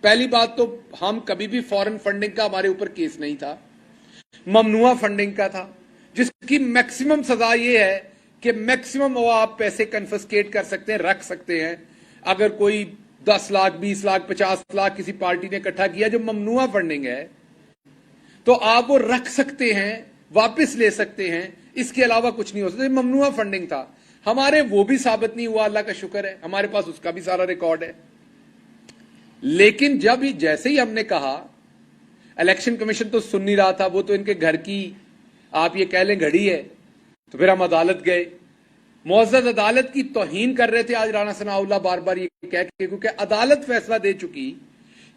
पहली बात तो हम कभी भी फॉरेन फंडिंग का हमारे ऊपर केस नहीं था, ममनुआ फंडिंग का था, जिसकी मैक्सिमम सजा ये है कि मैक्सिमम वो आप पैसे कन्फिस्केट कर सकते हैं, रख सकते हैं। अगर कोई 10 लाख 20 लाख 50 लाख किसी पार्टी ने इकट्ठा किया जो ममनुआ फंडिंग है, तो आप वो रख सकते हैं, वापस ले सकते हैं, इसके अलावा कुछ नहीं हो सकता। ममनुआ फंडिंग था, हमारे वो भी साबित नहीं हुआ, अल्लाह का शुक्र है, हमारे पास उसका भी सारा रिकॉर्ड है। लेकिन जब जैसे ही हमने कहा, इलेक्शन कमीशन तो सुन नहीं रहा था, वो तो इनके घर की आप ये कह लें घड़ी है, तो फिर हम अदालत गए, मुअज़्ज़ज़ अदालत की तौहीन कर रहे थे आज राणा सनाउल्लाह बार बार ये कह के, क्योंकि अदालत फैसला दे चुकी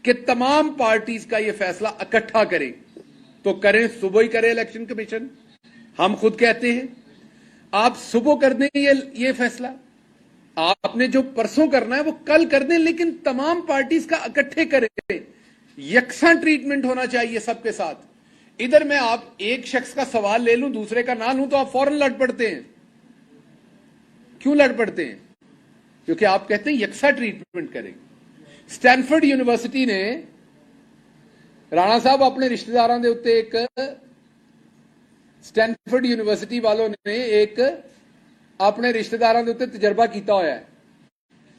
कि तमाम पार्टीज का ये फैसला इकट्ठा करें, तो करें, सुबह ही करे इलेक्शन कमीशन। हम खुद कहते हैं आप सुबह कर दें ये फैसला, आपने जो परसों करना है वो कल कर दें, लेकिन तमाम पार्टीज का इकट्ठे करें, यकसा ट्रीटमेंट होना चाहिए सबके साथ। इधर मैं आप एक शख्स का सवाल ले लूं, दूसरे का ना लूं, तो आप फौरन लड़ पड़ते हैं। क्यों लड़ पड़ते हैं? क्योंकि आप कहते हैं यकसा ट्रीटमेंट करेंगे। स्टैनफोर्ड यूनिवर्सिटी ने राणा साहब अपने रिश्तेदारों के उत्ते एक स्टैनफोर्ड यूनिवर्सिटी वालों ने एक अपने रिश्तेदारों के उत्ते तजर्बा किया होया है।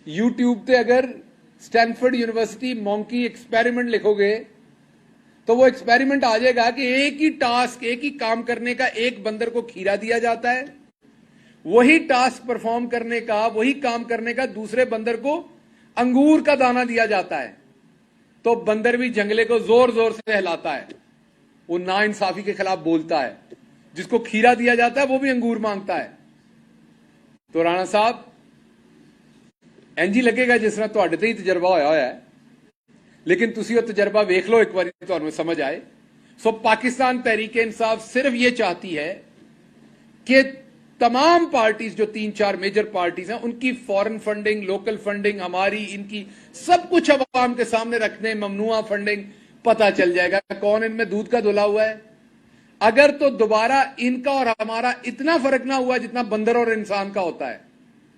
यूट्यूब पे अगर स्टैनफोर्ड यूनिवर्सिटी मॉन्की एक्सपेरिमेंट लिखोगे तो वो एक्सपेरिमेंट आ जाएगा कि एक ही टास्क, एक ही काम करने का एक बंदर को खीरा दिया जाता है, वही टास्क परफॉर्म करने का, वही काम करने का दूसरे बंदर को अंगूर का दाना दिया जाता है, तो बंदर भी जंगले को जोर जोर से हिलाता है, वो नाइंसाफी के खिलाफ बोलता है। जिसको खीरा दिया जाता है वो भी अंगूर मांगता है। तो राणा साहब इंज लगेगा जिस तरह तुहाडे ते ही तजर्बा होया है, लेकिन तुसी वो तजर्बा वेख लो एक बार, तुहानू समझ आए। सो पाकिस्तान तहरीक इंसाफ सिर्फ ये चाहती है कि तमाम पार्टीज जो 3-4 मेजर पार्टीज हैं उनकी फॉरेन फंडिंग, लोकल फंडिंग, हमारी, इनकी सब कुछ अवाम के सामने रखने, ममनुआ फंडिंग, पता चल जाएगा कौन इनमें दूध का धुला हुआ है। अगर तो दोबारा इनका और हमारा इतना फर्क ना हुआ जितना बंदर और इंसान का होता है,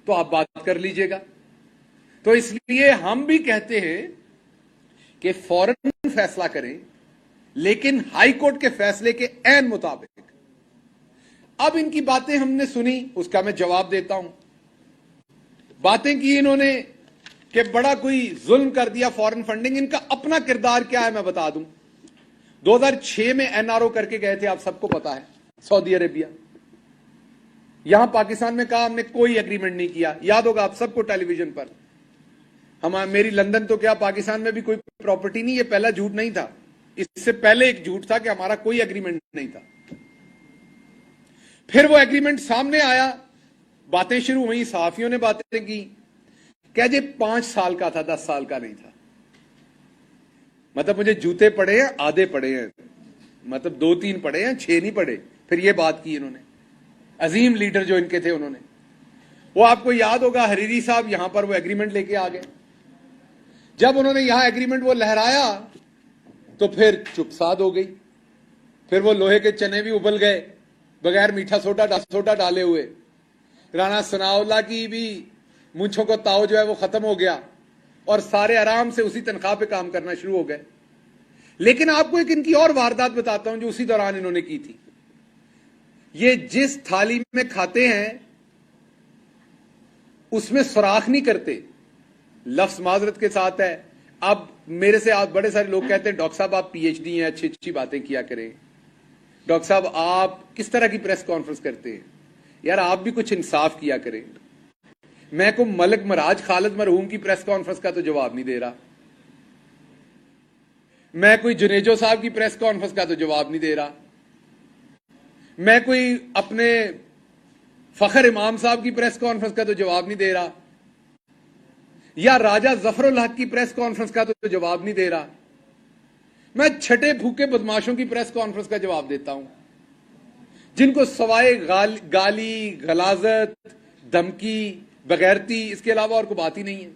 तो आप बात कर लीजिएगा। तो इसलिए हम भी कहते हैं कि फौरन फैसला करें, लेकिन हाई कोर्ट के फैसले के ऐन मुताबिक। अब इनकी बातें हमने सुनी, उसका मैं जवाब देता हूं। बातें की इन्होंने कि बड़ा कोई जुल्म कर दिया फॉरेन फंडिंग, इनका अपना किरदार क्या है मैं बता दूं। 2006 में एनआरओ करके गए थे, आप सबको पता है, सऊदी अरेबिया। यहां पाकिस्तान में कहा हमने कोई एग्रीमेंट नहीं किया, याद होगा आप सबको टेलीविजन पर। मेरी लंदन तो क्या, पाकिस्तान में भी कोई प्रॉपर्टी नहीं, ये पहला झूठ नहीं था। इससे पहले एक झूठ था कि हमारा कोई एग्रीमेंट नहीं था। फिर वो एग्रीमेंट सामने आया, बातें शुरू हुई, सहाफियों ने बातें की, कह जे 5 साल का था, 10 साल का नहीं था। मतलब मुझे जूते पड़े हैं, आधे पड़े हैं, मतलब 2-3 पड़े हैं, 6 नहीं पड़े। फिर ये बात की इन्होंने, अजीम लीडर जो इनके थे उन्होंने। वो आपको याद होगा, हरीरी साहब यहां पर वो एग्रीमेंट लेके आ गए। जब उन्होंने यहां एग्रीमेंट वो लहराया तो फिर चुपसाद हो गई। फिर वो लोहे के चने भी उबल गए बगैर मीठा सोडा डाले हुए। राणा सनाउल्लाह की भी मूंछों को ताव जो है वो खत्म हो गया और सारे आराम से उसी तनख्वाह पे काम करना शुरू हो गए। लेकिन आपको एक इनकी और वारदात बताता हूं जो उसी दौरान इन्होंने की थी। ये जिस थाली में खाते हैं उसमें सुराख नहीं करते, लफ्ज माजरत के साथ है। अब मेरे से आप बड़े सारे लोग कहते हैं डॉक्टर साहब आप पीएचडी हैं, अच्छी अच्छी बातें किया करें, डॉक्टर साहब आप किस तरह की प्रेस कॉन्फ्रेंस करते हैं, यार आप भी कुछ इंसाफ किया करें। मैं को मलिक मराज खालिद मरहूम की प्रेस कॉन्फ्रेंस का तो जवाब नहीं दे रहा, मैं कोई जुनेजो साहब की प्रेस कॉन्फ्रेंस का तो जवाब नहीं दे रहा, मैं कोई अपने फखर इमाम साहब की प्रेस कॉन्फ्रेंस का तो जवाब नहीं दे रहा, या राजा जफरुल हक की प्रेस कॉन्फ्रेंस का तो जवाब नहीं दे रहा। मैं छठे भूखे बदमाशों की प्रेस कॉन्फ्रेंस का जवाब देता हूं, जिनको सवाए गाली, गलाजत, धमकी, बगैरती, इसके अलावा और कोई बात ही नहीं है।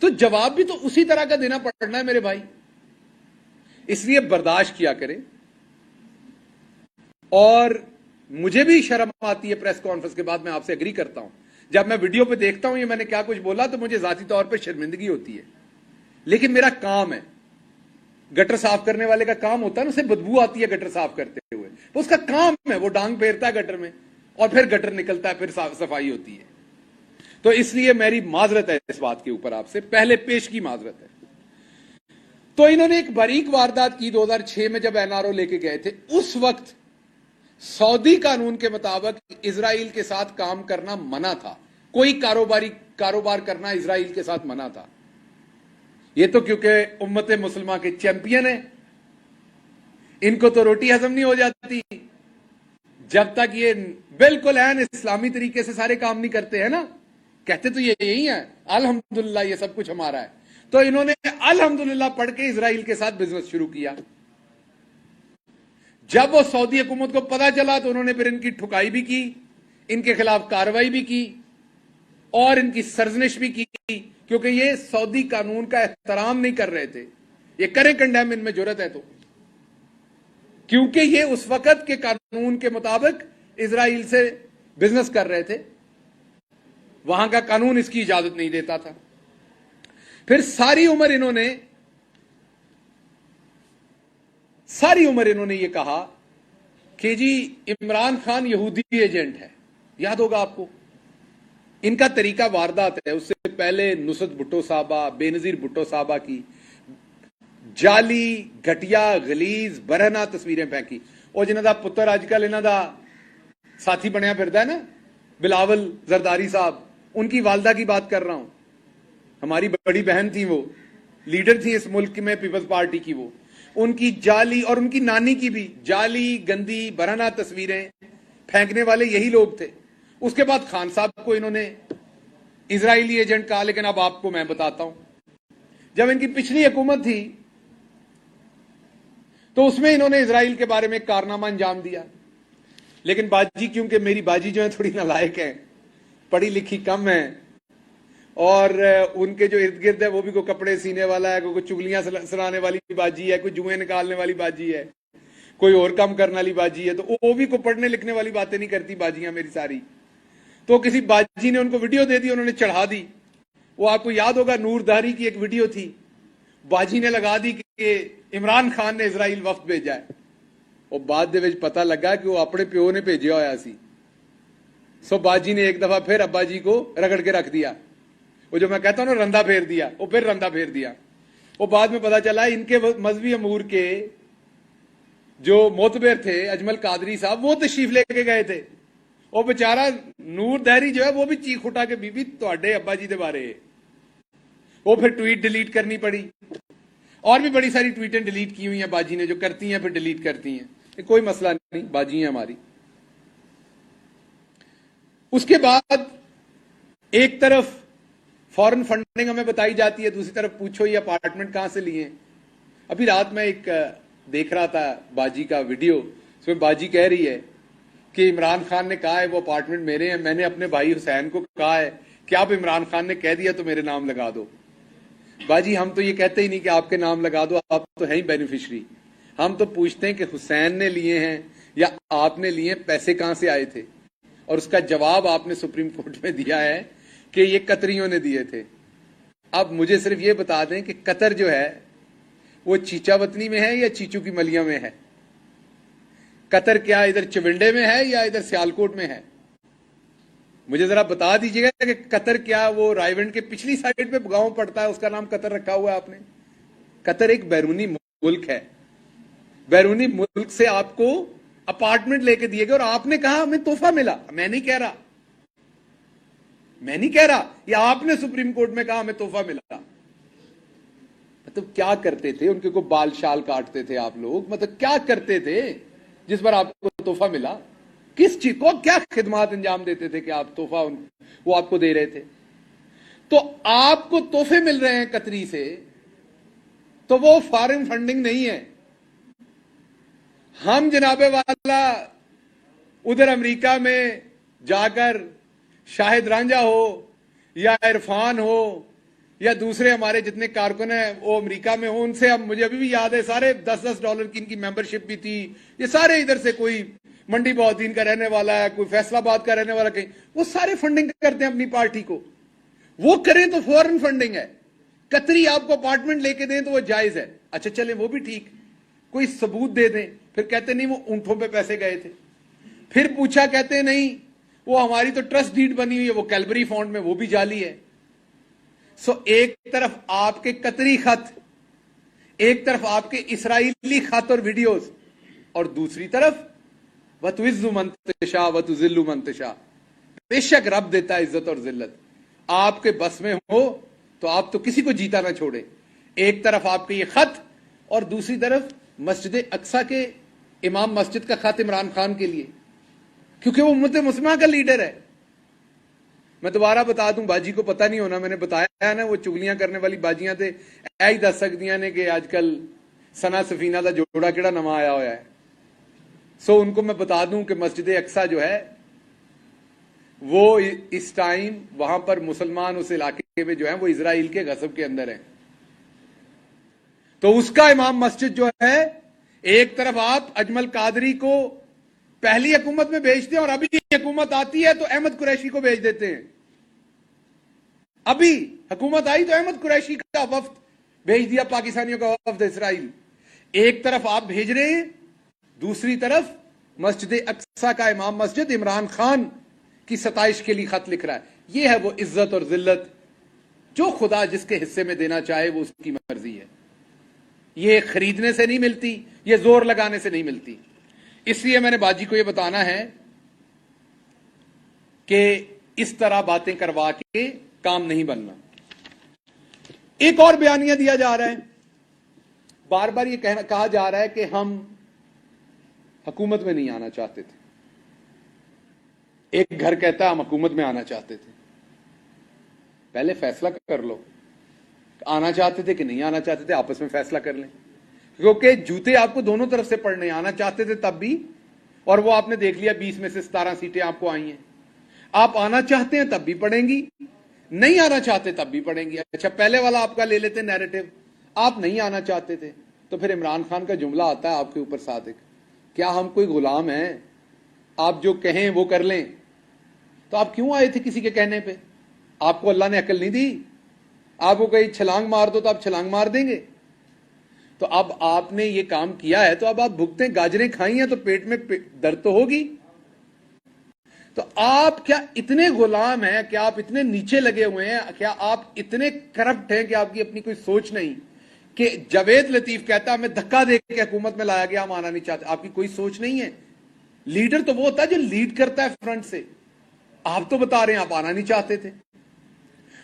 तो जवाब भी तो उसी तरह का देना पड़ना है मेरे भाई। इसलिए बर्दाश्त किया करें। और मुझे भी शर्म आती है प्रेस कॉन्फ्रेंस के बाद, मैं आपसे एग्री करता हूं। जब मैं वीडियो पे देखता हूं ये मैंने क्या कुछ बोला तो मुझे जाती तौर पे शर्मिंदगी होती है। لیکن میرا کام ہے. گٹر صاف کرنے والے کا کام ہوتا ہے نا, اسے بدبو آتی ہے گٹر صاف کرتے ہوئے, اس کا کام ہے, وہ ڈانگ پھیرتا ہے گٹر میں اور پھر گٹر نکلتا ہے, پھر صفائی ہوتی ہے. تو اس لیے میری معذرت ہے اس بات کے اوپر, آپ سے پہلے پیش کی معذرت ہے. تو انہوں نے ایک باریک واردات کی 2006 میں جب این آر او لے کے گئے تھے. اس وقت سعودی قانون کے مطابق اسرائیل کے ساتھ کام کرنا منع تھا, کوئی کاروبار کرنا اسرائیل کے ساتھ منع تھا. یہ تو کیونکہ امت مسلمہ کے چیمپئن ہیں, ان کو تو روٹی ہضم نہیں ہو جاتی جب تک یہ بالکل اسلامی طریقے سے سارے کام نہیں کرتے ہیں نا. کہتے تو یہ یہی ہے الحمدللہ یہ سب کچھ ہمارا ہے. تو انہوں نے الحمدللہ پڑھ کے اسرائیل کے ساتھ بزنس شروع کیا. جب وہ سعودی حکومت کو پتا چلا تو انہوں نے پھر ان کی ٹھکائی بھی کی, ان کے خلاف کارروائی بھی کی اور ان کی سرزنش بھی کی, کیونکہ یہ سعودی قانون کا احترام نہیں کر رہے تھے. یہ کریں کنڈیم, ان میں جرت ہے تو, کیونکہ یہ اس وقت کے قانون کے مطابق اسرائیل سے بزنس کر رہے تھے, وہاں کا قانون اس کی اجازت نہیں دیتا تھا. پھر ساری عمر انہوں نے یہ کہا کہ جی عمران خان یہودی ایجنٹ ہے. یاد ہوگا آپ کو ان کا طریقہ واردات ہے. اس سے پہلے نصرت بھٹو صاحبہ, بے نظیر بھٹو صاحبہ کی جعلی گھٹیا غلیظ برہنہ تصویریں پھینکی. اور جنہوں دا پتر آج کل انہوں دا ساتھی بنیا پھردا ہے نا, بلاول زرداری صاحب, ان کی والدہ کی بات کر رہا ہوں. ہماری بڑی بہن تھی, وہ لیڈر تھی اس ملک میں پیپلز پارٹی کی. وہ ان کی جعلی اور ان کی نانی کی بھی جعلی گندی برہنہ تصویریں پھینکنے والے یہی لوگ تھے. اس کے بعد خان صاحب کو انہوں نے اسرائیلی ایجنٹ کہا. لیکن اب آپ کو میں بتاتا ہوں, جب ان کی پچھلی حکومت تھی تو اس میں انہوں نے اسرائیل کے بارے میں ایک کارنامہ انجام دیا. لیکن باجی, کیونکہ میری باجی جو ہے تھوڑی نالائق ہے, پڑھی لکھی کم ہے, اور ان کے جو ارد گرد ہے وہ بھی کوئی کپڑے سینے والا ہے, کوئی چگلیاں سنانے والی باجی ہے, کوئی جوئیں نکالنے والی باجی ہے, کوئی اور کام کرنے والی باجی ہے. تو وہ بھی کوئی پڑھنے لکھنے والی باتیں نہیں کرتی باجیاں میری ساری. تو کسی باجی نے ان کو ویڈیو دے دی, انہوں نے چڑھا دی. وہ آپ کو یاد ہوگا نور دہری کی ایک ویڈیو تھی, باجی نے لگا دی کہ عمران خان نے اسرائیل وفد بھیجا ہے. اور بعد دے وچ پتہ لگا کہ وہ اپنے پیو نے بھیجا ہوا سی. سو باجی نے ایک دفعہ پھر ابا جی کو رگڑ کے رکھ دیا. وہ جو میں کہتا ہوں نا رندہ پھیر دیا, وہ پھر رندہ پھیر دیا. وہ بعد میں پتا چلا ان کے مذہبی امور کے جو معتبر تھے اجمل قادری صاحب, وہ تشریف لے کے گئے تھے. وہ بیچارہ نور دہری جو ہے وہ بھی چیخ اٹھا کے بی بی تواڈے ابا جی دے بارے. وہ پھر ٹویٹ ڈیلیٹ کرنی پڑی, اور بھی بڑی ساری ٹویٹیں ڈیلیٹ کی ہوئی ہیں باجی نے, جو کرتی ہیں پھر ڈیلیٹ کرتی ہیں. کوئی مسئلہ نہیں, باجی ہیں ہماری. اس کے بعد ایک طرف فورن فنڈنگ ہمیں بتائی جاتی ہے, دوسری طرف پوچھو یہ اپارٹمنٹ کہاں سے لیے. ابھی رات میں ایک دیکھ رہا تھا باجی کا ویڈیو, اس میں باجی کہہ رہی ہے کہ عمران خان نے کہا ہے وہ اپارٹمنٹ میرے ہیں, میں نے اپنے بھائی حسین کو کہا ہے کہ آپ عمران خان نے کہہ دیا تو میرے نام لگا دو. باجی ہم تو یہ کہتے ہی نہیں کہ آپ کے نام لگا دو, آپ تو ہیں ہی بینیفیشری. ہم تو پوچھتے ہیں کہ حسین نے لیے ہیں یا آپ نے لیے, پیسے کہاں سے آئے تھے. اور اس کا جواب آپ نے سپریم کورٹ میں دیا ہے کہ یہ قطریوں نے دیے تھے. اب مجھے صرف یہ بتا دیں کہ قطر جو ہے وہ چیچا وطنی میں ہے یا چیچو کی ملیاں میں ہے. قطر کیا ادھر چونڈے میں ہے یا ادھر سیالکوٹ میں ہے؟ مجھے ذرا بتا دیجیے گا کہ قطر کیا وہ رائیونڈ کے پچھلی سائڈ پہ گاؤں پڑتا ہے, اس کا نام قطر رکھا ہوا ہے آپ نے. قطر ایک بیرونی ملک ہے, بیرونی ملک سے آپ کو اپارٹمنٹ لے کے دیے گئے, اور آپ نے کہا ہمیں تحفہ ملا. میں نہیں کہہ رہا, یہ آپ نے سپریم کورٹ میں کہا ہمیں تحفہ ملا. مطلب کیا کرتے تھے, ان کے کو بال شال کاٹتے تھے آپ لوگ, مطلب کیا کرتے تھے جس پر آپ کو تحفہ ملا؟ کس چیز کو کیا خدمات انجام دیتے تھے کہ آپ تحفہ وہ آپ کو دے رہے تھے؟ تو آپ کو تحفے مل رہے ہیں قطری سے, تو وہ فارن فنڈنگ نہیں ہے. ہم جناب والا ادھر امریکہ میں جا کر شاہد رانجھا ہو یا عرفان ہو یا دوسرے ہمارے جتنے کارکن ہیں وہ امریکہ میں ہوں, ان سے ہم, مجھے ابھی بھی یاد ہے, سارے $10 کی ان کی ممبرشپ بھی تھی. یہ سارے ادھر سے, کوئی منڈی بہودین کا رہنے والا ہے, کوئی فیصل آباد کا رہنے والا, کہیں وہ سارے فنڈنگ کرتے ہیں اپنی پارٹی کو. وہ کریں تو فورن فنڈنگ ہے. कतरी आपको अपार्टमेंट लेके दें तो वो जायज है, अच्छा चले वो भी ठीक, कोई सबूत दे दें, फिर कहते नहीं वो ऊंटों पे पैसे गए थे, फिर पूछा कहते नहीं वो हमारी तो ट्रस्ट डीड बनी हुई है, वो कैलबरी फॉन्ड में, वो भी जाली है। सो एक तरफ आपके कतरी खत, एक तरफ आपके इसराइली खत और वीडियोस, और दूसरी तरफ वतुइज़्ज़ु मन तशा वतुज़िल्लु मन तशा। बेशक रब देता है इज्जत और जिल्लत, आपके बस में हो तो आप तो किसी को जीता ना छोड़े। एक तरफ आपके ये खत और दूसरी तरफ मस्जिद अक्सा के इमाम मस्जिद का खत इमरान खान के लिए, क्योंकि वो उम्मत मुस्लिमा का लीडर है। मैं दोबारा बता दूं, बाजी को पता नहीं होना, मैंने बताया है ना, वो चुगलियां करने वाली बाजियां थे ऐ ही दस सकदियां ने कि आजकल सना सफीना का जोड़ा केड़ा नवा आया हुआ है। सो उनको मैं बता दूं कि मस्जिद अक्सा जो है वो इस टाइम वहां पर मुसलमान उस इलाके में जो है वो इजराइल के गज़ब के अंदर है। तो उसका इमाम मस्जिद जो है, एक तरफ आप अजमल कादरी को पहली हुकूमत में भेजते हैं और अभी हुकूमत आती है तो अहमद कुरैशी को भेज देते हैं। अभी हुकूमत आई तो अहमद कुरैशी का वफ्द भेज दिया, पाकिस्तानियों का वफ्द इसराइल। एक तरफ आप भेज रहे हैं, दूसरी तरफ मस्जिद अक्सा का इमाम मस्जिद इमरान खान की सताइश के लिए खत लिख रहा है। यह है वो इज्जत और जिल्लत जो खुदा जिसके हिस्से में देना चाहे वो उसकी मर्जी है। ये खरीदने से नहीं मिलती, ये जोर लगाने से नहीं मिलती। इसलिए मैंने बाजी को ये बताना है कि इस तरह बातें करवा के काम नहीं बनना। एक और बयानिया दिया जा रहा है, बार बार ये कहा जा रहा है कि हम हुकूमत में नहीं आना चाहते थे। एक घर कहता है हम हुकूमत में आना चाहते थे। पहले फैसला कर लो, आना चाहते थे कि नहीं आना चाहते थे, आपस में फैसला कर लें, क्योंकि जूते आपको दोनों तरफ से पड़ने। आना चाहते थे तब भी, और वो आपने देख लिया 20 में से 17 सीटें आपको आई हैं। आप आना चाहते हैं तब भी पड़ेंगी, नहीं आना चाहते तब भी पड़ेंगी। अच्छा, पहले वाला आपका ले लेते नैरेटिव, आप नहीं आना चाहते थे तो फिर इमरान खान का जुमला आता है आपके ऊपर सादिक, क्या हम कोई गुलाम हैं, आप जो कहें वो कर लें। तो आप क्यों आए थे किसी के कहने पे? आपको अल्लाह ने अकल नहीं दी? आपको कहीं छलांग मार दो तो आप छलांग मार देंगे? तो अब आपने ये काम किया है तो अब आप भुगतें। गाजरें खाई हैं तो पेट में दर्द तो होगी। तो आप क्या इतने गुलाम हैं, क्या आप इतने नीचे लगे हुए हैं, क्या आप इतने करप्ट हैं कि आपकी अपनी कोई सोच नहीं? कि जावेद लतीफ कहता हमें धक्का दे के हुकूमत में लाया गया, हम आना नहीं चाहते। आपकी कोई सोच नहीं है। लीडर तो वो होता है जो लीड करता है फ्रंट से। आप तो बता रहे हैं आप आना नहीं चाहते थे।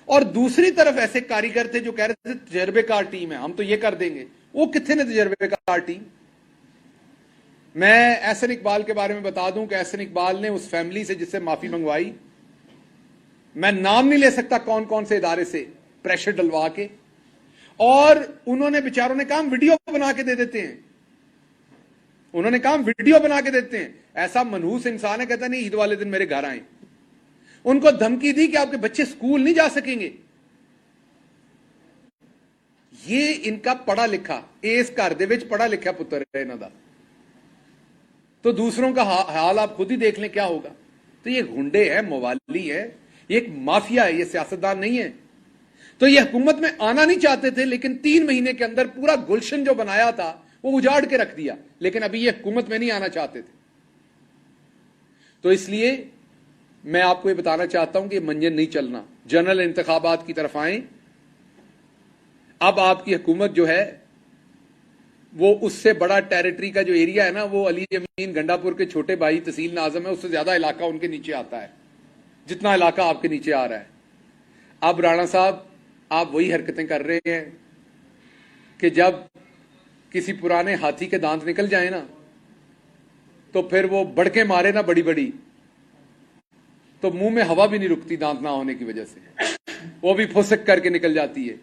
और दूसरी तरफ ऐसे कारीगर थे जो कह रहे थे तजर्बेकार टीम है, हम तो ये कर देंगे। वो कितने ने तजर्बेकार टीम? मैं एहसन इकबाल के बारे में बता दूं कि एहसन इकबाल ने उस फैमिली से जिससे माफी मंगवाई, मैं नाम नहीं ले सकता कौन कौन से इदारे से प्रेशर डलवा के, और उन्होंने बेचारों ने काम वीडियो बना के दे देते हैं। उन्होंने काम वीडियो बना के देते हैं। ऐसा मनहूस इंसान है, कहता नहीं ईद वाले दिन मेरे घर आए। उनको धमकी दी कि आपके बच्चे स्कूल नहीं जा सकेंगे। ये इनका पढ़ा लिखा, इस घर दे विच पढ़ा लिखा पुत्र है इन्हां दा। तो दूसरों का हाल आप खुद ही देख लें क्या होगा। तो ये गुंडे है, मवाली है, ये एक माफिया है, ये सियासतदान नहीं है। तो ये हुकूमत में आना नहीं चाहते थे, लेकिन 3 महीने के अंदर पूरा गुलशन जो बनाया था वो उजाड़ के रख दिया। लेकिन अभी ये हुकूमत में नहीं आना चाहते थे। तो इसलिए मैं आपको ये बताना चाहता हूं कि मंजन नहीं चलना, जनरल इंतखाबात की तरफ आए। अब आपकी हुकूमत जो है वो उससे बड़ा टेरिटरी का जो एरिया है ना, वो अली अमीन गंडापुर के छोटे भाई तहसील नाजम है, उससे ज्यादा इलाका उनके नीचे आता है जितना इलाका आपके नीचे आ रहा है। अब राणा साहब आप वही हरकतें कर रहे हैं कि जब किसी पुराने हाथी के दांत निकल जाए ना तो फिर वो बढ़के मारे ना बड़ी बड़ी, तो मुंह में हवा भी नहीं रुकती दांत ना होने की वजह से, वो भी फुसक करके निकल जाती है।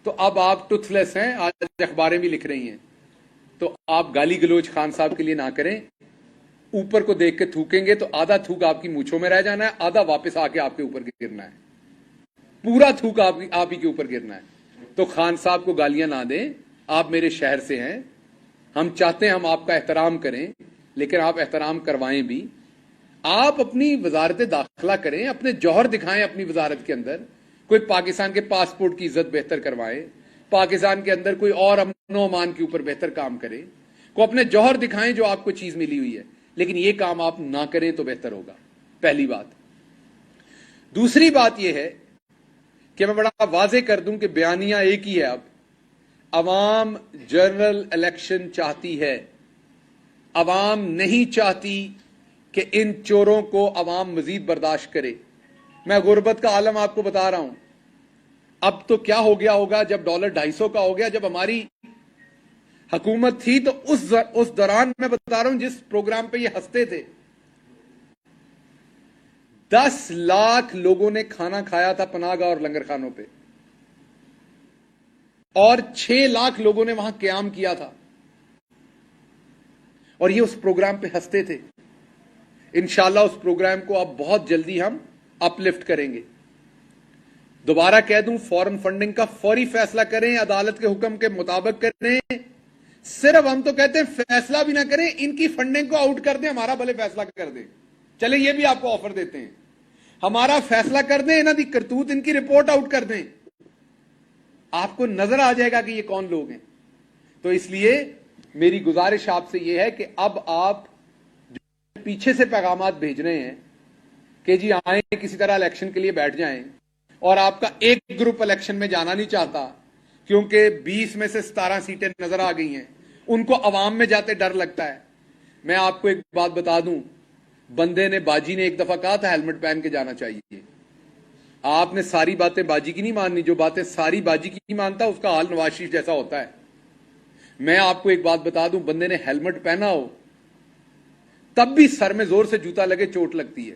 तो अब आप टूथलेस हैं, आज अखबारें भी लिख रही हैं। तो आप गाली गलोच खान साहब के लिए ना करें। ऊपर को देख के थूकेंगे तो आधा थूक आपकी मूंछों में रह जाना है, आधा वापस आके आपके ऊपर गिरना है। पूरा थूक आप ही के ऊपर गिरना है। तो खान साहब को गालियां ना दें, आप मेरे शहर से हैं, हम चाहते हैं हम आपका एहतराम करें, लेकिन आप एहतराम करवाएं भी। आप अपनी वजारत दाखिला करें, अपने जौहर दिखाएं अपनी वजारत के अंदर। कोई पाकिस्तान के पासपोर्ट की इज्जत बेहतर करवाए, पाकिस्तान के अंदर कोई और अमनो अमान के ऊपर बेहतर काम करे, को अपने जौहर दिखाएं जो आपको चीज मिली हुई है, लेकिन ये काम आप ना करें तो बेहतर होगा। पहली बात। दूसरी बात यह है कि मैं बड़ा वाजे कर दूं कि बयानिया एक ही है। अब अवाम जनरल इलेक्शन चाहती है, अवाम नहीं चाहती कि इन चोरों को अवाम मजीद बर्दाश्त करे। मैं गुर्बत का आलम आपको बता रहा हूं। अब तो क्या हो गया होगा जब डॉलर 250 का हो गया, जब हमारी हुकूमत थी तो उस दौरान मैं बता रहा हूं जिस प्रोग्राम पे ये हंसते थे, 10 लाख लोगों ने खाना खाया था पनाहगाह और लंगर खानों पे, और 6 लाख लोगों ने वहां क्याम किया था, और ये उस प्रोग्राम पे हंसते थे। इंशाल्लाह उस प्रोग्राम को अब बहुत जल्दी हम अपलिफ्ट करेंगे। दोबारा कह दूं, फॉरेन फंडिंग का फौरी फैसला करें, अदालत के हुक्म के मुताबिक करें। सिर्फ हम तो कहते हैं फैसला भी ना करें, इनकी फंडिंग को आउट कर दें, हमारा भले फैसला कर दें। चले ये भी आपको ऑफर देते हैं, हमारा फैसला कर दें, इन्हों की करतूत, इनकी रिपोर्ट आउट कर दें, आपको नजर आ जाएगा कि ये कौन लोग हैं। तो इसलिए मेरी गुजारिश आपसे यह है कि अब आप पीछे से पैगामात भेज रहे हैं कि जी आए किसी तरह इलेक्शन के लिए बैठ जाएं, और आपका एक ग्रुप इलेक्शन में जाना नहीं चाहता क्योंकि 20 में से 17 सीटें नजर आ गई हैं, उनको अवाम में जाते डर लगता है। मैं आपको एक बात बता दूं, बंदे ने, बाजी ने एक दफा कहा था हेलमेट पहन के जाना चाहिए। आपने सारी बातें बाजी की नहीं माननी, जो बातें सारी बाजी की नहीं मानता उसका हाल नवाज शरीफ जैसा होता है। मैं आपको एक बात बता दूं, बंदे ने हेलमेट पहना हो तब भी सर में जोर से जूता लगे चोट लगती है।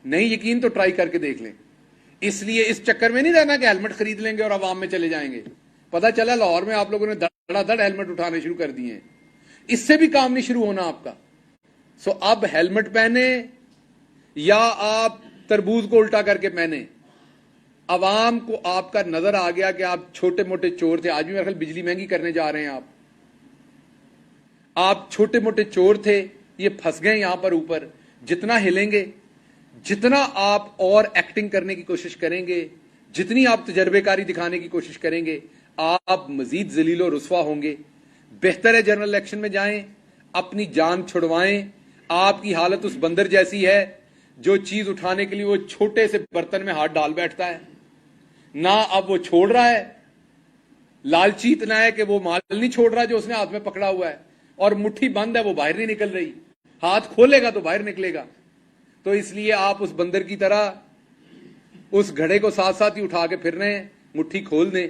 नहीं यकीन तो ट्राई करके देख लें। इसलिए इस चक्कर में नहीं रहना कि हेलमेट खरीद लेंगे और आवाम में चले जाएंगे। पता चला लाहौर में आप लोगों ने धड़ाधड़ हेलमेट उठाने शुरू कर दिए हैं, इससे भी काम नहीं शुरू होना आपका। सो अब हेलमेट पहने या आप तरबूज को उल्टा करके पहने, अवाम को आपका नजर आ गया कि आप छोटे मोटे चोर थे। आज भी मेरे ख्याल बिजली महंगी करने जा रहे हैं आप छोटे मोटे चोर थे, ये फंस गए यहां पर ऊपर। जितना हिलेंगे, जितना आप और एक्टिंग करने की कोशिश करेंगे, जितनी आप तजर्बेकारी दिखाने की कोशिश करेंगे, आप मजीद जलीलो रुस्वा होंगे। बेहतर है जनरल इलेक्शन में जाएं, अपनी जान छुड़वाएं। आपकी हालत उस बंदर जैसी है जो चीज उठाने के लिए वो छोटे से बर्तन में हाथ डाल बैठता है, ना अब वो छोड़ रहा है। लालची इतना है कि वो माल नहीं छोड़ रहा जो उसने हाथ में पकड़ा हुआ है, और मुट्ठी बंद है, वो बाहर नहीं निकल रही। हाथ खोलेगा तो बाहर निकलेगा। तो इसलिए आप उस बंदर की तरह उस घड़े को साथ साथ ही उठा के फिर रहे हैं, मुट्ठी खोल दें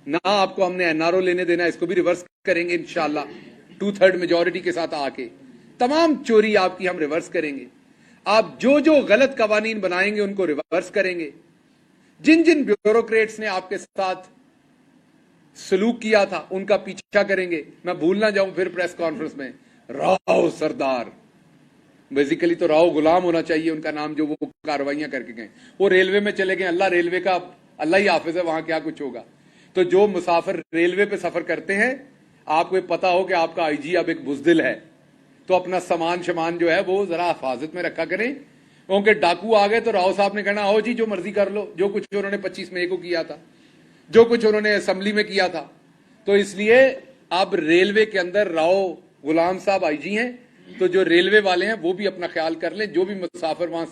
ना। आपको हमने एनआरओ लेने देना, इसको भी रिवर्स करेंगे इंशाल्लाह 2/3 मेजॉरिटी के साथ आके। तमाम चोरी आपकी हम रिवर्स करेंगे। आप जो जो गलत कवानीन बनाएंगे उनको रिवर्स करेंगे। जिन जिन ब्यूरोक्रेट्स ने आपके साथ सलूक किया था उनका पीछा करेंगे। मैं भूल ना जाऊं फिर प्रेस कॉन्फ्रेंस में, राव सरदार, बेसिकली तो राव गुलाम होना चाहिए उनका नाम, जो वो कार्रवाइयां करके गए। वो रेलवे में चले गए, अल्लाह रेलवे का अल्लाह ही हाफिज है, वहां क्या कुछ होगा। तो जो मुसाफिर रेलवे पे सफर करते हैं, आपको ये पता हो कि आपका आईजी अब एक बुजदिल है, तो अपना सामान शमान जो है वो जरा हिफाजत में रखा करें, क्योंकि डाकू आ गए तो राव साहब ने कहना आओ जी जो मर्जी कर लो, जो कुछ उन्होंने 25 मई को किया था, जो कुछ उन्होंने असेंबली में किया था। तो इसलिए अब रेलवे के अंदर राव गुलाम साहब आईजी हैं, तो जो रेलवे वाले हैं वो भी अपना ख्याल कर लें। जो भी मुसाफिर वहां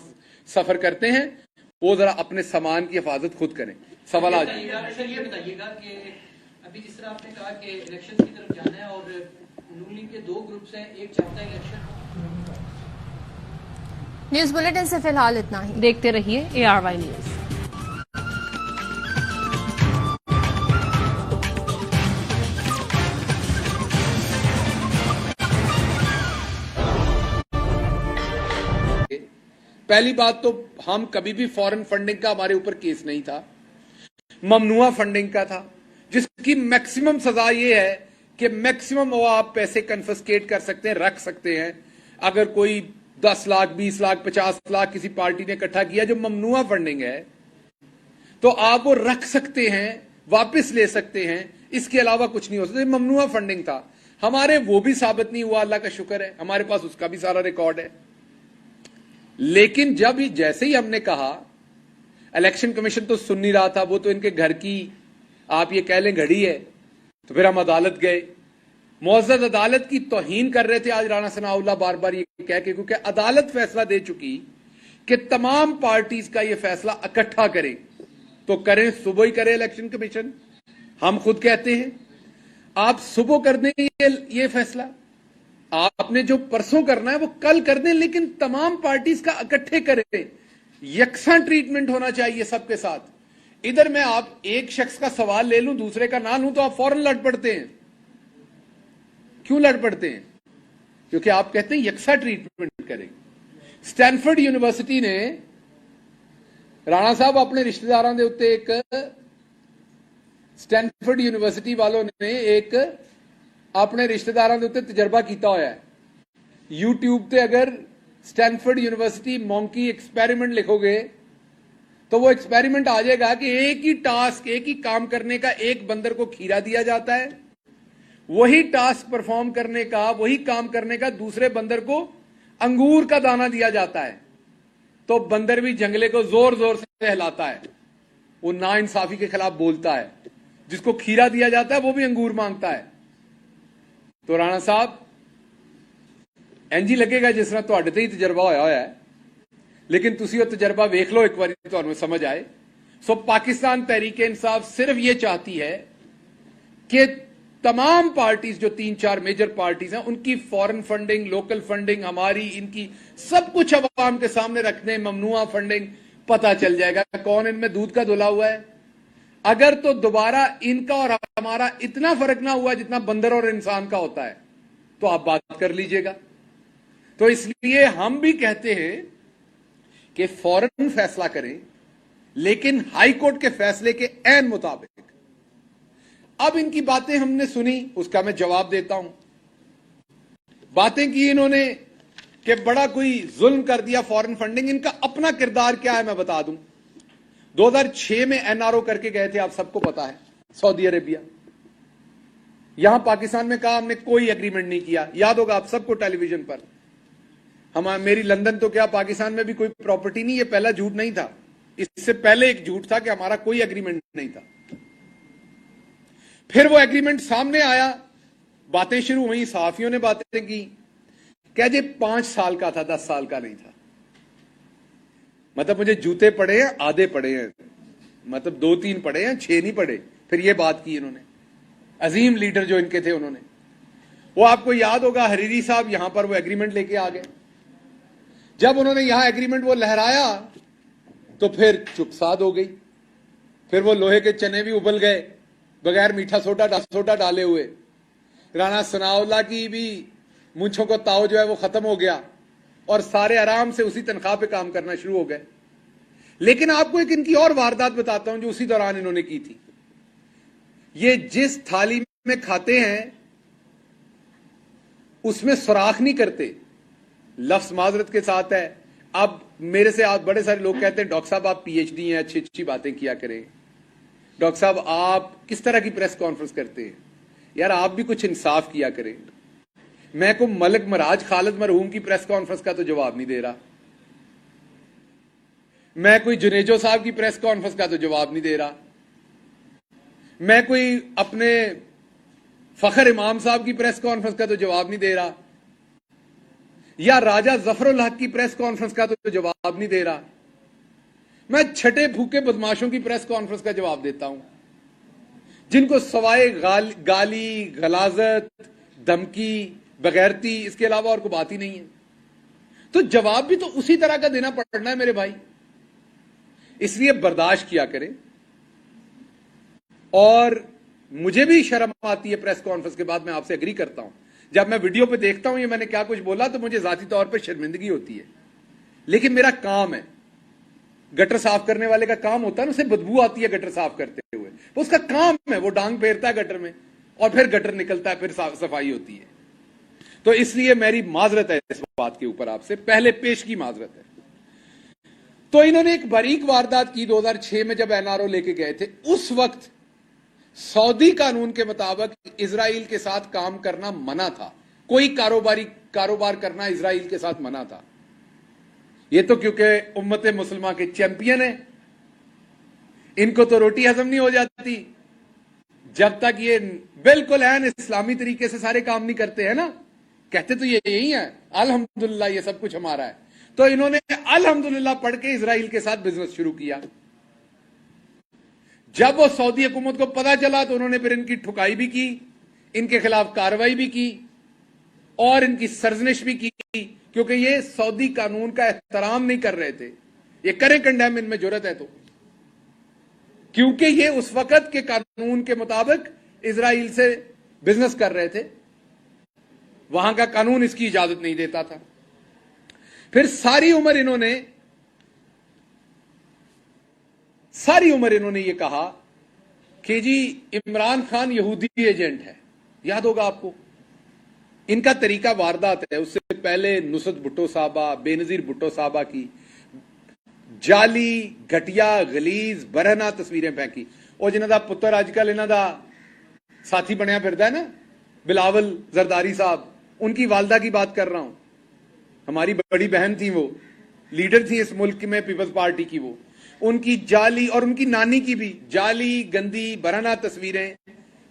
सफर करते हैं वो जरा अपने सामान की हिफाजत खुद करें। सवाल आज ये बताइएगा कि अभी जिस तरह आपने कहा कि इलेक्शन की तरफ जाना है और नून लीग के 2 ग्रुप्स हैं, एक चाहता है इलेक्शन। न्यूज बुलेटिन से फिलहाल इतना ही। देखते रहिए ARY न्यूज। पहली बात तो हम कभी भी फॉरेन फंडिंग का हमारे ऊपर केस नहीं था, ममनुआ फंडिंग का था, जिसकी मैक्सिमम सजा यह है कि मैक्सिमम वो आप पैसे कन्फिस्केट कर सकते हैं, रख सकते हैं। अगर कोई 10 लाख 20 लाख 50 लाख किसी पार्टी ने इकट्ठा किया जो ममनुआ फंडिंग है, तो आप वो रख सकते हैं, वापस ले सकते हैं। इसके अलावा कुछ नहीं हो सकता। ममनुआ फंडिंग था हमारे, वो भी साबित नहीं हुआ, अल्लाह का शुक्र है, हमारे पास उसका भी सारा रिकॉर्ड है। लेकिन जब जैसे ही हमने कहा इलेक्शन कमीशन तो सुन नहीं रहा था, वो तो इनके घर की आप ये कह लें घड़ी है। तो फिर हम अदालत गए, मुअज़्ज़ज़ अदालत की तौहीन कर रहे थे आज राणा सनाउल्लाह बार बार ये कह के, क्योंकि अदालत फैसला दे चुकी कि तमाम पार्टीज का ये फैसला इकट्ठा करें। तो करें, सुबह ही करे इलेक्शन कमीशन। हम खुद कहते हैं आप सुबह कर दें ये फैसला, आपने जो परसों करना है वो कल कर दें, लेकिन तमाम पार्टीज का इकट्ठे करें। यकसा ट्रीटमेंट होना चाहिए सबके साथ। इधर मैं आप एक शख्स का सवाल ले लूं, दूसरे का ना लूं, तो आप फौरन लड़ पड़ते हैं। क्यों लड़ पड़ते हैं? क्योंकि आप कहते हैं यकसा ट्रीटमेंट करें। स्टैनफोर्ड यूनिवर्सिटी ने राणा साहब अपने रिश्तेदारों के उत्ते एक स्टैनफोर्ड यूनिवर्सिटी वालों ने एक अपने रिश्तेदारों के उत्ते तजर्बा किया होया है। यूट्यूब ते अगर स्टैनफोर्ड यूनिवर्सिटी मॉन्की एक्सपेरिमेंट लिखोगे तो वो एक्सपेरिमेंट आ जाएगा कि एक ही टास्क, एक ही काम करने का एक बंदर को खीरा दिया जाता है, वही टास्क परफॉर्म करने का, वही काम करने का दूसरे बंदर को अंगूर का दाना दिया जाता है। तो बंदर भी जंगले को जोर जोर से हिलाता है, वो नाइंसाफी के खिलाफ बोलता है। जिसको खीरा दिया जाता है वो भी अंगूर मांगता है। तो राणा साहब इंज ही लगेगा जिस तरह तुहाडे ते ही तजर्बा होया है, लेकिन तुसी वो तजर्बा वेख लो एक बार, तुहानू समझ आए। सो पाकिस्तान तहरीक इंसाफ सिर्फ ये चाहती है कि तमाम पार्टीज जो 3-4 मेजर पार्टीज हैं उनकी फॉरेन फंडिंग, लोकल फंडिंग, हमारी, इनकी सब कुछ अवाम के सामने रखने, ममनुआ फंडिंग, पता चल जाएगा कौन इनमें दूध का धुला हुआ है। अगर तो दोबारा इनका और हमारा इतना फर्क ना हुआ जितना बंदर और इंसान का होता है तो आप बात कर लीजिएगा। तो इसलिए हम भी कहते हैं कि फौरन फैसला करें, लेकिन हाई कोर्ट के फैसले के ऐन मुताबिक। अब इनकी बातें हमने सुनी, उसका मैं जवाब देता हूं। बातें की इन्होंने कि बड़ा कोई जुल्म कर दिया फॉरेन फंडिंग। इनका अपना किरदार क्या है मैं बता दूं। 2006 में एनआरओ करके गए थे, आप सबको पता है, सऊदी अरेबिया। यहां पाकिस्तान में कहा हमने कोई एग्रीमेंट नहीं किया, याद होगा आप सबको टेलीविजन पर। मेरी लंदन तो क्या, पाकिस्तान में भी कोई प्रॉपर्टी नहीं, ये पहला झूठ नहीं था। इससे पहले एक झूठ था कि हमारा कोई एग्रीमेंट नहीं था। फिर वो एग्रीमेंट सामने आया, बातें शुरू हुई, सहाफियों ने बातें की, क्या जी 5 साल का था, 10 साल का नहीं था। मतलब मुझे जूते पड़े हैं, आधे पड़े हैं, मतलब 2-3 पड़े हैं, 6 नहीं पड़े। फिर ये बात की इन्होंने, अजीम लीडर जो इनके थे उन्होंने। वो आपको याद होगा, हरीरी साहब यहां पर वो एग्रीमेंट लेके आ गए। जब उन्होंने यहां एग्रीमेंट वो लहराया तो फिर चुपसाद हो गई। फिर वो लोहे के चने भी उबल गए बगैर मीठा सोडा डाले हुए। राणा सनाउल्लाह की भी मूंछों को ताव जो है वो खत्म हो गया और सारे आराम से उसी तनख्वाह पे काम करना शुरू हो गए। लेकिन आपको एक इनकी और वारदात बताता हूं जो उसी दौरान इन्होंने की थी। ये जिस थाली में खाते हैं उसमें सुराख नहीं करते, लफ्ज माजरत के साथ है। अब मेरे से आप बड़े सारे लोग कहते हैं डॉक्टर साहब आप पीएचडी हैं, अच्छी अच्छी बातें किया करें। डॉक्टर साहब आप किस तरह की प्रेस कॉन्फ्रेंस करते हैं, यार आप भी कुछ इंसाफ किया करें। मैं को मलिक मराज खालिद मरहूम की प्रेस कॉन्फ्रेंस का तो जवाब नहीं दे रहा, मैं कोई जुनेजो साहब की प्रेस कॉन्फ्रेंस का तो जवाब नहीं दे रहा, मैं कोई अपने फखर इमाम साहब की प्रेस कॉन्फ्रेंस का तो जवाब नहीं दे रहा, या राजा जफरुल हक की प्रेस कॉन्फ्रेंस का तो जवाब नहीं दे रहा। मैं छठे भूखे बदमाशों की प्रेस कॉन्फ्रेंस का जवाब देता हूं, जिनको सवाए गाली, गलाजत, धमकी, बगैरती, इसके अलावा और कोई बात ही नहीं है। तो जवाब भी तो उसी तरह का देना पड़ना है मेरे भाई। इसलिए बर्दाश्त किया करें। और मुझे भी शर्म आती है प्रेस कॉन्फ्रेंस के बाद, मैं आपसे एग्री करता हूं। जब मैं वीडियो पे देखता हूं ये मैंने क्या कुछ बोला तो मुझे जाती तौर पे शर्मिंदगी होती है, लेकिन मेरा काम है। गटर साफ करने वाले का काम होता है ना, उसे बदबू आती है गटर साफ करते हुए, वो उसका काम है, वो डांग फेरता है गटर में और फिर गटर निकलता है, फिर सफाई होती है। तो इसलिए मेरी माजरत है इस बात के ऊपर, आपसे पहले पेश की माजरत है। तो इन्होंने एक बारीक वारदात की 2006 में जब एनआरओ लेके गए थे। उस वक्त सऊदी कानून के मुताबिक इजराइल के साथ काम करना मना था, कोई कारोबार करना इजराइल के साथ मना था। ये तो क्योंकि उम्मत मुसलमान के चैंपियन है इनको तो रोटी हजम नहीं हो जाती जब तक ये बिल्कुल ऐन इस्लामी तरीके से सारे काम नहीं करते हैं ना। कहते तो ये यही है अल्हम्दुलिल्लाह ये सब कुछ हमारा है। तो इन्होंने अल्हम्दुलिल्लाह पढ़ के इजराइल के साथ बिजनेस शुरू किया। जब वो सऊदी हुकूमत को पता चला तो उन्होंने फिर इनकी ठुकाई भी की, इनके खिलाफ कार्रवाई भी की और इनकी सरजनिश भी की, क्योंकि ये सऊदी कानून का एहतराम नहीं कर रहे थे। ये करें कंडेम, इनमें जुर्रत है तो, क्योंकि ये उस वक्त के कानून के मुताबिक इजराइल से बिजनेस कर रहे थे, वहां का कानून इसकी इजाजत नहीं देता था। फिर सारी उम्र इन्होंने ये कहा कि जी इमरान खान यहूदी एजेंट है। याद होगा आपको, इनका तरीका वारदात है। उससे पहले नुसरत भुट्टो साहबा, बेनजीर भुट्टो साहबा की जाली घटिया गलीज बरहना तस्वीरें फेंकी। और जिन्हों का पुत्र आजकल इन्हों का साथी बनया फिरदा है ना, बिलावल जरदारी साहब, उनकी वालदा की बात कर रहा हूं। हमारी बड़ी बहन थी, वो लीडर थी इस मुल्क में पीपल्स पार्टी की। वो उनकी जाली और उनकी नानी की भी जाली गंदी बरहना तस्वीरें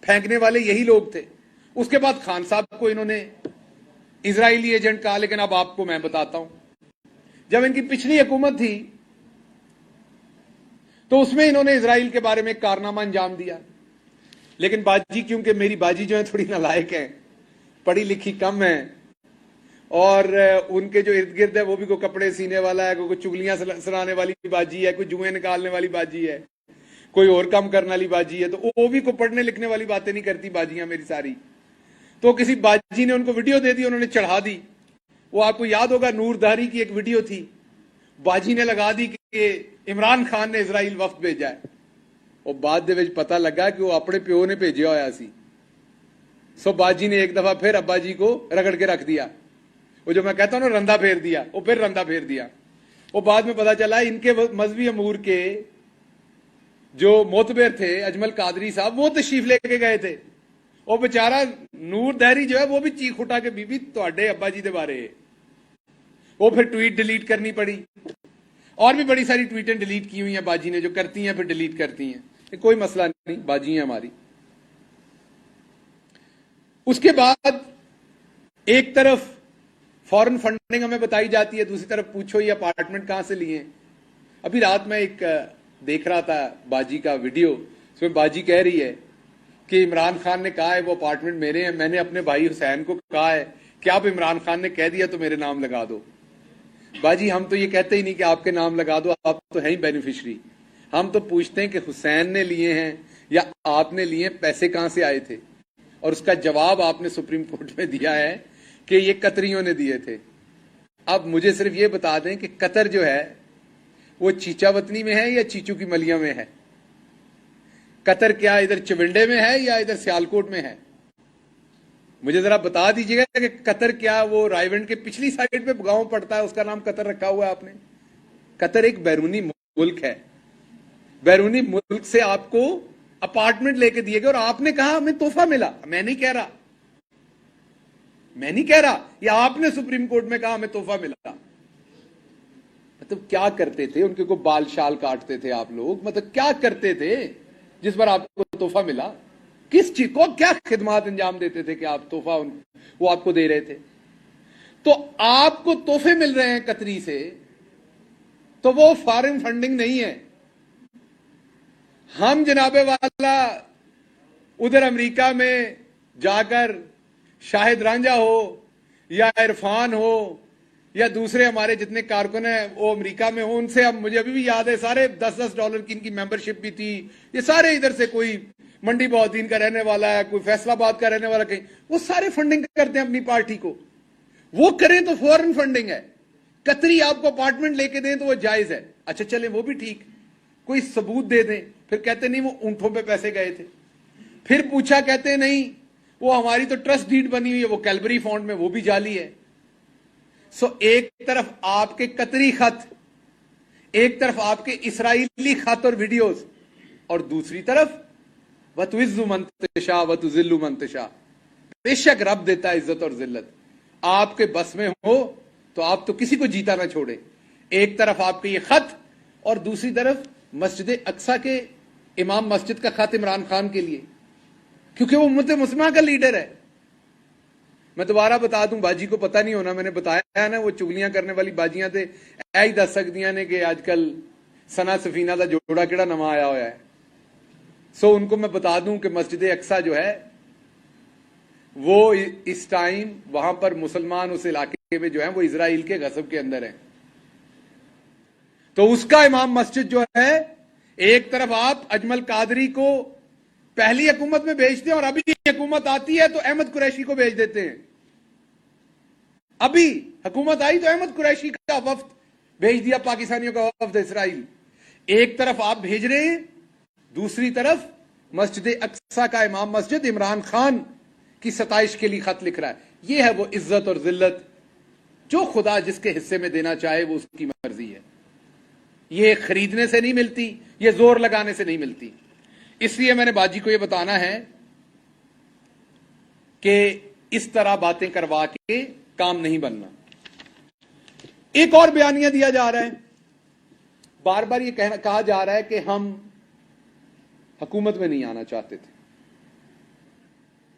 फेंकने वाले यही लोग थे। उसके बाद खान साहब को इन्होंने इजरायली एजेंट कहा। लेकिन अब आपको मैं बताता हूं, जब इनकी पिछली हुकूमत थी तो उसमें इन्होंने इजराइल के बारे में एक कारनामा अंजाम दिया। लेकिन बाजी, क्योंकि मेरी बाजी जो है थोड़ी नालायक है, पढ़ी लिखी कम है, और उनके जो इर्द गिर्द है वो भी कोई कपड़े सीने वाला है, कोई चुगलियां सराने वाली बाजी है, कोई जुए निकालने वाली बाजी है, कोई और काम करने वाली बाजी है, तो वो भी कोई पढ़ने लिखने वाली बातें नहीं करती बाजियां मेरी सारी। तो किसी बाजी ने उनको वीडियो दे दी, उन्होंने चढ़ा दी। वो आपको याद होगा, नूरधारी की एक वीडियो थी, बाजी ने लगा दी कि इमरान खान ने इजराइल वफ्द भेजा है। और बाद दे विच पता लगा कि वो अपने प्यो ने भेजा होया सी। सो बाजी ने एक दफा फिर अब्बा जी को रगड़ के रख दिया। वो जो मैं कहता हूं ना रंधा फेर दिया, वो फिर रंधा फेर दिया। वो बाद में पता चला इनके मजहबी अमूर के जो मोतबर थे अजमल कादरी साहब, वो तशरीफ लेके गए थे। वो बेचारा नूर दहरी जो है वो भी चीख उठा के बीबी तुहाडे अब्बा जी दे बारे। वो फिर ट्वीट डिलीट करनी पड़ी, और भी बड़ी सारी ट्वीटें डिलीट की हुई हैं बाजी ने, जो करती हैं फिर डिलीट करती हैं। कोई मसला नहीं, बाजी है हमारी। उसके बाद एक तरफ फॉरेन फंडिंग हमें बताई जाती है, दूसरी तरफ पूछो ये अपार्टमेंट कहां से लिए। अभी रात में एक देख रहा था बाजी का वीडियो, उसमें बाजी कह रही है कि इमरान खान ने कहा है वो अपार्टमेंट मेरे हैं, मैंने अपने भाई हुसैन को कहा है कि आप इमरान खान ने कह दिया तो मेरे नाम लगा दो। बाजी हम तो ये कहते ही नहीं कि आपके नाम लगा दो, आप तो हैं ही बेनिफिशरी। हम तो पूछते हैं कि हुसैन ने लिए हैं या आपने लिए, पैसे कहां से आए थे। और उसका जवाब आपने सुप्रीम कोर्ट में दिया है कि ये कतरियों ने दिए थे। अब मुझे सिर्फ ये बता दें कि कतर जो है वो चीचावतनी में है या चीचू की मलिया में है। कतर क्या इधर चिविंडे में है या इधर सियालकोट में है, मुझे जरा बता दीजिएगा कि कतर क्या वो रायवंड के पिछली साइड पे गांव पड़ता है, उसका नाम कतर रखा हुआ है आपने। कतर एक बैरूनी मुल्क है। बैरूनी मुल्क से आपको अपार्टमेंट लेके दिए गए और आपने कहा हमें तोहफा मिला। मैं नहीं कह रहा, ये आपने सुप्रीम कोर्ट में कहा हमें तोहफा मिला। मतलब क्या करते थे, उनके को बाल शाल काटते थे आप लोग, मतलब क्या करते थे जिस पर आपको तोहफा मिला। किस चीज को क्या खिदमात अंजाम देते थे कि आप तोहफा वो आपको दे रहे थे। तो आपको तोहफे मिल रहे हैं कतरी से, तो वो फॉरेन फंडिंग नहीं है। हम जनाबे वाला उधर अमेरिका में जाकर शाहिद रांझा हो या इरफान हो या दूसरे हमारे जितने कारकुन हैं वो अमेरिका में हो, उनसे अब मुझे अभी भी याद है सारे $10 की इनकी मेंबरशिप भी थी। ये सारे इधर से, कोई मंडी बहाउद्दीन का रहने वाला है, कोई फैसलाबाद का रहने वाला, कहीं वो सारे फंडिंग करते हैं अपनी पार्टी को। वो करें तो फॉरेन फंडिंग है। कतरी आपको अपार्टमेंट लेके दें तो वो जायज है। अच्छा चले वो भी ठीक, कोई सबूत दे दें, फिर कहते नहीं वो ऊंटों पे पैसे गए थे। फिर पूछा, कहते नहीं वो हमारी तो ट्रस्ट डीड बनी हुई है, वो कैलबरी फॉन्ड में, वो भी जाली है। सो एक तरफ आपके कतरी खत, एक तरफ आपके इसराइली खत और वीडियोस, और दूसरी तरफ वतुइज़्ज़ु मन तशा वतुज़िल्लु मन तशा। बेशक रब देता है इज्जत और जिल्लत, आपके बस में हो तो आप तो किसी को जीता ना छोड़े। एक तरफ आपके ये खत और दूसरी तरफ मस्जिद अक्सा के इमाम मस्जिद का खत इमरान खान के लिए, क्योंकि वो उम्मत मुस्लिमा का लीडर है। मैं दोबारा बता दूं, बाजी को पता नहीं होना, मैंने बताया है ना, वो चुगलियां करने वाली बाजियां थे ऐ ही दस सकदियां ने कि आजकल सना सफीना का जोड़ा केड़ा नवा आया हुआ है। सो उनको मैं बता दूं कि मस्जिद अक्सा जो है वो इस टाइम वहां पर मुसलमान उस इलाके में जो है वो इजराइल के गजब के अंदर है। तो उसका इमाम मस्जिद जो है, एक तरफ आप अजमल कादरी को पहली हुकूमत में भेजते हैं और अभी हुकूमत आती है तो अहमद कुरैशी को भेज देते हैं। अभी हुकूमत आई तो अहमद कुरैशी का वफ्द भेज दिया, पाकिस्तानियों का वफ्द इसराइल। एक तरफ आप भेज रहे हैं, दूसरी तरफ मस्जिद अक्सा का इमाम मस्जिद इमरान खान की सताइश के लिए खत लिख रहा है। यह है वो इज्जत और जिल्लत जो खुदा जिसके हिस्से में देना चाहे वो उसकी मर्जी है। ये खरीदने से नहीं मिलती, ये जोर लगाने से नहीं मिलती। इसलिए मैंने बाजी को ये बताना है कि इस तरह बातें करवा के काम नहीं बनना। एक और बयानिया दिया जा रहा है, बार बार ये कहा जा रहा है कि हम हुकूमत में नहीं आना चाहते थे।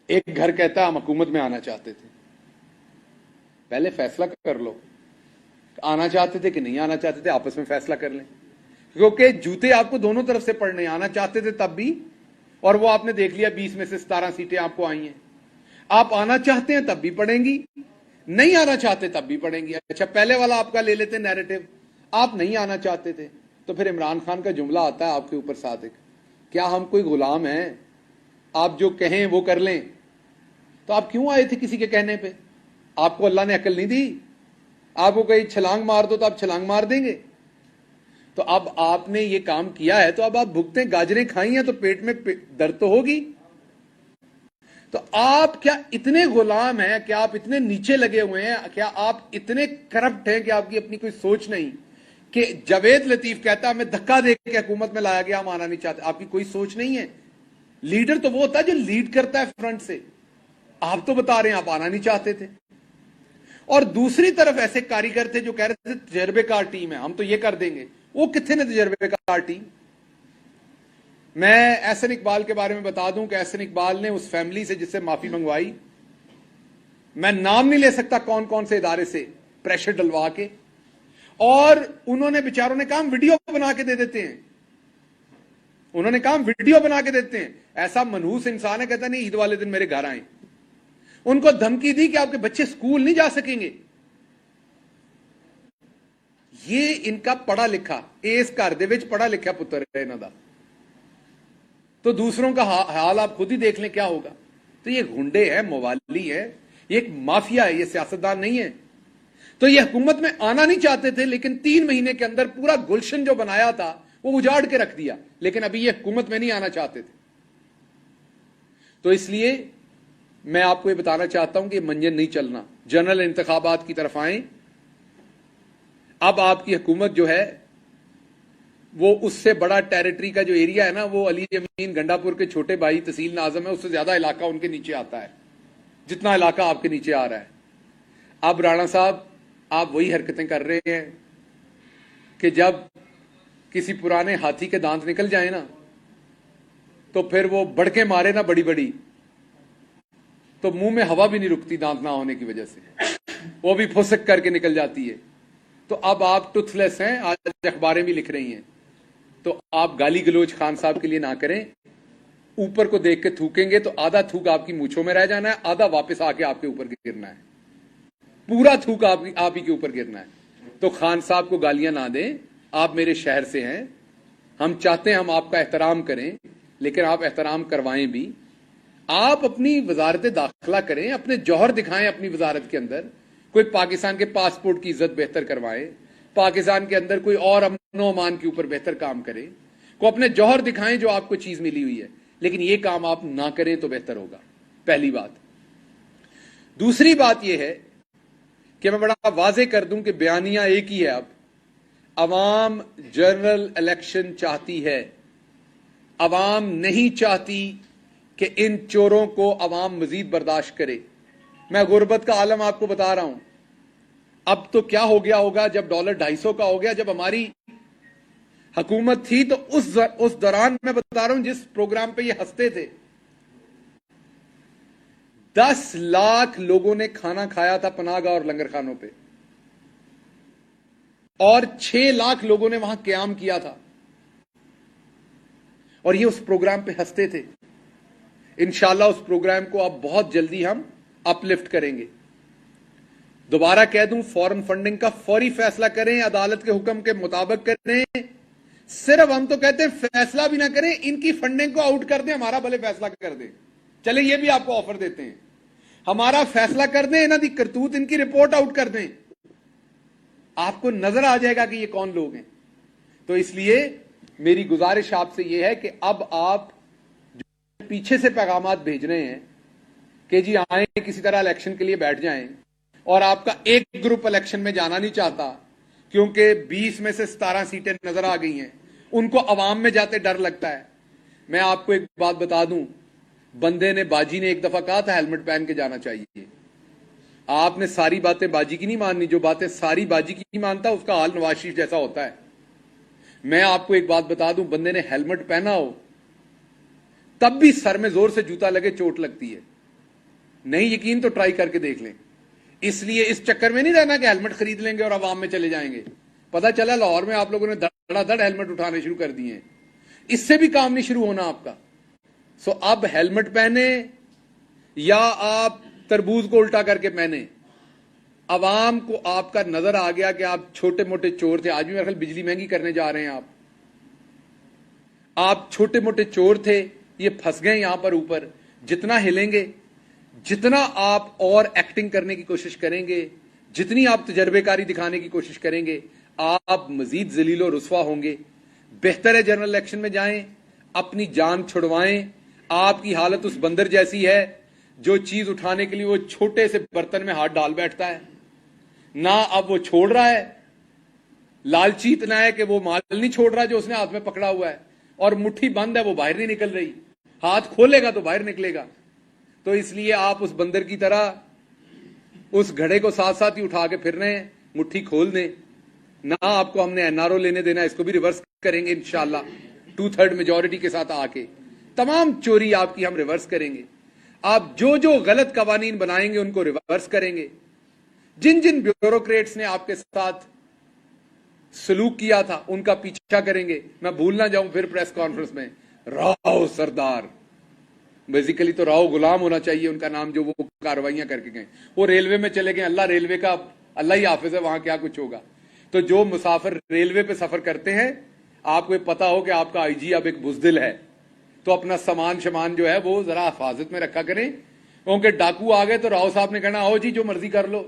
एक घर कहता है हम हुकूमत में आना चाहते थे। पहले फैसला कर लो, आना चाहते थे कि नहीं आना चाहते थे, आपस में फैसला कर लें। क्योंकि जूते आपको दोनों तरफ से पड़ने, आना चाहते थे तब भी, और वो आपने देख लिया 20 में से 17 सीटें आपको आई हैं। आप आना चाहते हैं तब भी पड़ेंगी, नहीं आना चाहते तब भी पड़ेंगी। अच्छा, पहले वाला आपका ले लेते नैरेटिव, आप नहीं आना चाहते थे तो फिर इमरान खान का जुमला आता है आपके ऊपर सादिक, क्या हम कोई गुलाम हैं, आप जो कहें वो कर लें। तो आप क्यों आए थे किसी के कहने पे? आपको अल्लाह ने अकल नहीं दी? आपको कहीं छलांग मार दो तो आप छलांग मार देंगे? तो अब आपने ये काम किया है तो अब आप भुगतें, गाजरें खाई हैं तो पेट में दर्द तो होगी। तो आप क्या इतने गुलाम हैं, क्या आप इतने नीचे लगे हुए हैं, क्या आप इतने करप्ट हैं कि आपकी अपनी कोई सोच नहीं? कि जावेद लतीफ कहता है हमें धक्का दे के हुकूमत में लाया गया, हम आना नहीं चाहते। आपकी कोई सोच नहीं है। लीडर तो वो होता है जो लीड करता है फ्रंट से। आप तो बता रहे हैं आप आना नहीं चाहते थे। और दूसरी तरफ ऐसे कारीगर थे जो कह रहे थे तजर्बेकार टीम है, हम तो ये कर देंगे। वो कितने ने तजर्बेकार टीम? मैं एहसन इकबाल के बारे में बता दूं कि एहसन इकबाल ने उस फैमिली से जिससे माफी मंगवाई, मैं नाम नहीं ले सकता कौन कौन से इदारे से, प्रेशर डलवा के, और उन्होंने बेचारों ने काम वीडियो बना के दे देते हैं। उन्होंने काम वीडियो बना के देते हैं। ऐसा मनहूस इंसान है, कहता नहीं ईद वाले दिन मेरे घर आए। उनको धमकी दी कि आपके बच्चे स्कूल नहीं जा सकेंगे। ये इनका पढ़ा लिखा, इस घर दे विच पढ़ा लिखा पुत्र है इन्हों दा। तो दूसरों का हाल आप खुद ही देख लें क्या होगा। तो ये गुंडे हैं, मवाली है, ये एक माफिया है, ये सियासतदान नहीं है। तो ये हुकूमत में आना नहीं चाहते थे, लेकिन 3 महीने के अंदर पूरा गुलशन जो बनाया था वो उजाड़ के रख दिया। लेकिन अभी ये हुकूमत में नहीं आना चाहते थे। तो इसलिए मैं आपको ये बताना चाहता हूं कि मंजन नहीं चलना, जनरल इंतखाबात की तरफ आए। अब आपकी हुकूमत जो है वो उससे बड़ा टेरिटरी का जो एरिया है ना, वो अली अमीन गंडापुर के छोटे भाई तहसील नाजम है, उससे ज्यादा इलाका उनके नीचे आता है जितना इलाका आपके नीचे आ रहा है। अब राणा साहब आप वही हरकतें कर रहे हैं कि जब किसी पुराने हाथी के दांत निकल जाए ना तो फिर वो बड़के मारे ना बड़ी बड़ी, तो मुंह में हवा भी नहीं रुकती दांत ना होने की वजह से, वो भी फुसक करके निकल जाती है। तो अब आप टूथलेस हैं, आज अखबारें भी लिख रही हैं। तो आप गाली गलोच खान साहब के लिए ना करें। ऊपर को देख के थूकेंगे तो आधा थूक आपकी मूंछों में रह जाना है, आधा वापस आके आपके ऊपर गिरना है, पूरा थूक आप ही के ऊपर गिरना है। तो खान साहब को गालियां ना दें, आप मेरे शहर से हैं, हम चाहते हैं हम आपका एहतराम करें, लेकिन आप एहतराम करवाएं भी। आप अपनी वजारत दाखिला करें, अपने जौहर दिखाएं अपनी वजारत के अंदर। कोई पाकिस्तान के पासपोर्ट की इज्जत बेहतर करवाएं, पाकिस्तान के अंदर कोई और अमन अमान के ऊपर बेहतर काम करें, को अपने जौहर दिखाएं जो आपको चीज मिली हुई है। लेकिन ये काम आप ना करें तो बेहतर होगा, पहली बात। दूसरी बात यह है कि मैं बड़ा वाजे कर दूं कि बयानिया एक ही है। अब अवाम जनरल इलेक्शन चाहती है, अवाम नहीं चाहती कि इन चोरों को अवाम मजीद बर्दाश्त करे। मैं गुर्बत का आलम आपको बता रहा हूं। अब तो क्या हो गया होगा जब $250 का हो गया, जब हमारी हुकूमत थी तो उस दौरान मैं बता रहा हूं जिस प्रोग्राम पे ये हंसते थे, 10 लाख लोगों ने खाना खाया था पनाहगाह और लंगर खानों पे, और 6 लाख लोगों ने वहां क्याम किया था, और ये उस प्रोग्राम पे हंसते थे। इंशाल्लाह उस प्रोग्राम को अब बहुत जल्दी हम अपलिफ्ट करेंगे। दोबारा कह दूं, फॉरेन फंडिंग का फौरी फैसला करें, अदालत के हुक्म के मुताबिक करें। सिर्फ हम तो कहते हैं फैसला भी ना करें, इनकी फंडिंग को आउट कर दें, हमारा भले फैसला कर दें। चले ये भी आपको ऑफर देते हैं, हमारा फैसला कर दें, इन्हों की करतूत, इनकी रिपोर्ट आउट कर दें, आपको नजर आ जाएगा कि ये कौन लोग हैं। तो इसलिए मेरी गुजारिश आपसे यह है कि अब आप जो पीछे से पैगामात भेज रहे हैं कि जी आए किसी तरह इलेक्शन के लिए बैठ जाएं, और आपका एक ग्रुप इलेक्शन में जाना नहीं चाहता क्योंकि 20 में से 17 सीटें नजर आ गई हैं, उनको अवाम में जाते डर लगता है। मैं आपको एक बात बता दूं, बंदे ने, बाजी ने एक दफा कहा था हेलमेट पहन के जाना चाहिए। आपने सारी बातें बाजी की नहीं माननी, जो बातें सारी बाजी की मानता उसका हाल नवाज शरीफ जैसा होता है। मैं आपको एक बात बता दूं, बंदे ने हेलमेट पहना हो तब भी सर में जोर से जूता लगे चोट लगती है। नहीं यकीन तो ट्राई करके देख लें। इसलिए इस चक्कर में नहीं रहना कि हेलमेट खरीद लेंगे और अवाम में चले जाएंगे। पता चला लाहौर में आप लोगों ने धड़ाधड़ हेलमेट उठाने शुरू कर दिए हैं, इससे भी काम नहीं शुरू होना आपका। सो अब हेलमेट पहने या आप तरबूज को उल्टा करके पहने, अवाम को आपका नजर आ गया कि आप छोटे मोटे चोर थे। आज भी मेरे ख्याल बिजली महंगी करने जा रहे हैं आप छोटे मोटे चोर थे, ये फंस गए यहां पर ऊपर। जितना हिलेंगे, जितना आप और एक्टिंग करने की कोशिश करेंगे, जितनी आप तजर्बेकारी दिखाने की कोशिश करेंगे, आप मजीद जलीलो रुस्वा होंगे। बेहतर है जनरल इलेक्शन में जाएं, अपनी जान छुड़वाएं। आपकी हालत उस बंदर जैसी है जो चीज उठाने के लिए वो छोटे से बर्तन में हाथ डाल बैठता है, ना अब वो छोड़ रहा है, लालची इतना है कि वो माल नहीं छोड़ रहा जो उसने हाथ में पकड़ा हुआ है, और मुट्ठी बंद है, वो बाहर नहीं निकल रही। हाथ खोलेगा तो बाहर निकलेगा। तो इसलिए आप उस बंदर की तरह उस घड़े को साथ साथ ही उठा के फिर रहे हैं, मुट्ठी खोल दें ना। आपको हमने एनआरओ लेने देना, इसको भी रिवर्स करेंगे इंशाल्लाह 2/3 मेजॉरिटी के साथ आके। तमाम चोरी आपकी हम रिवर्स करेंगे। आप जो जो गलत कवानीन बनाएंगे उनको रिवर्स करेंगे। जिन जिन ब्यूरोक्रेट्स ने आपके साथ सलूक किया था उनका पीछा करेंगे। मैं भूल ना जाऊं फिर प्रेस कॉन्फ्रेंस में, राव सरदार, बेसिकली तो राव गुलाम होना चाहिए उनका नाम, जो वो कार्रवाइयां करके गए। वो रेलवे में चले गए, अल्लाह रेलवे का अल्लाह ही हाफिज है, वहां क्या कुछ होगा। तो जो मुसाफिर रेलवे पे सफर करते हैं, आपको पता हो कि आपका आईजी अब एक बुजदिल है, तो अपना सामान शमान जो है वो जरा हिफाजत में रखा करें, क्योंकि डाकू आ गए तो राव साहब ने कहना आओ जी जो मर्जी कर लो।